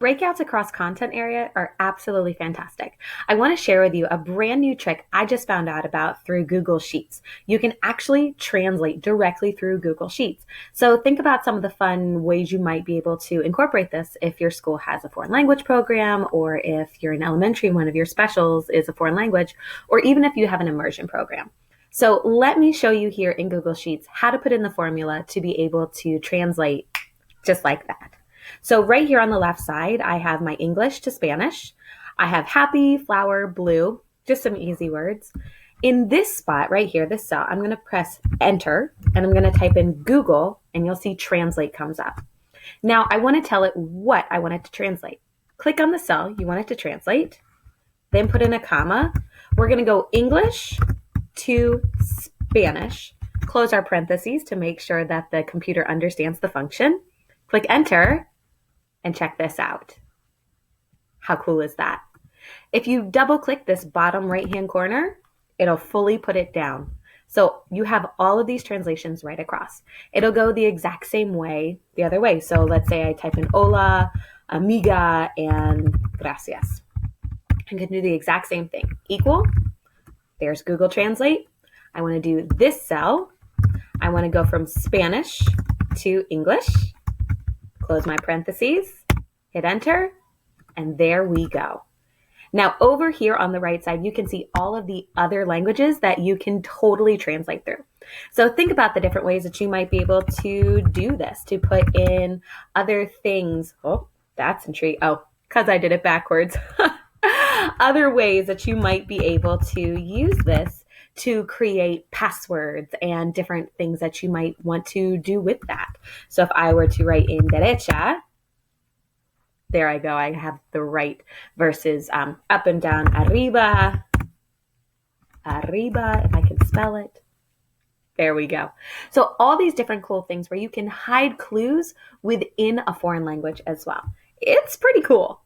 Breakouts across content area are absolutely fantastic. I want to share with you a brand new trick I just found out about through Google Sheets. You can actually translate directly through Google Sheets. So think about some of the fun ways you might be able to incorporate this if your school has a foreign language program, or if you're in elementary and one of your specials is a foreign language, or even if you have an immersion program. So let me show you here in Google Sheets how to put in the formula to be able to translate just like that. So right here on the left side, I have my English to Spanish. I have happy, flower, blue, just some easy words. In this spot right here, this cell, I'm going to press enter and I'm going to type in Google and you'll see translate comes up. Now I want to tell it what I want it to translate. Click on the cell you want it to translate, then put in a comma. We're going to go English to Spanish, close our parentheses to make sure that the computer understands the function. Click enter and check this out. How cool is that? If you double click this bottom right hand corner, it'll fully put it down. So you have all of these translations right across. It'll go the exact same way the other way. So let's say I type in hola, amiga, and gracias. I can do the exact same thing. Equal, there's Google Translate. I want to do this cell. I want to go from Spanish to English. Close my parentheses, hit enter, and there we go. Now over here on the right side, you can see all of the other languages that you can totally translate through. So think about the different ways that you might be able to do this, to put in other things. Oh, that's intriguing. Oh, because I did it backwards. Other ways that you might be able to use this to create passwords and different things that you might want to do with that. So if I were to write in derecha, there I go. I have the right versus up and down, arriba, arriba, if I can spell it. There we go. So all these different cool things where you can hide clues within a foreign language as well. It's pretty cool.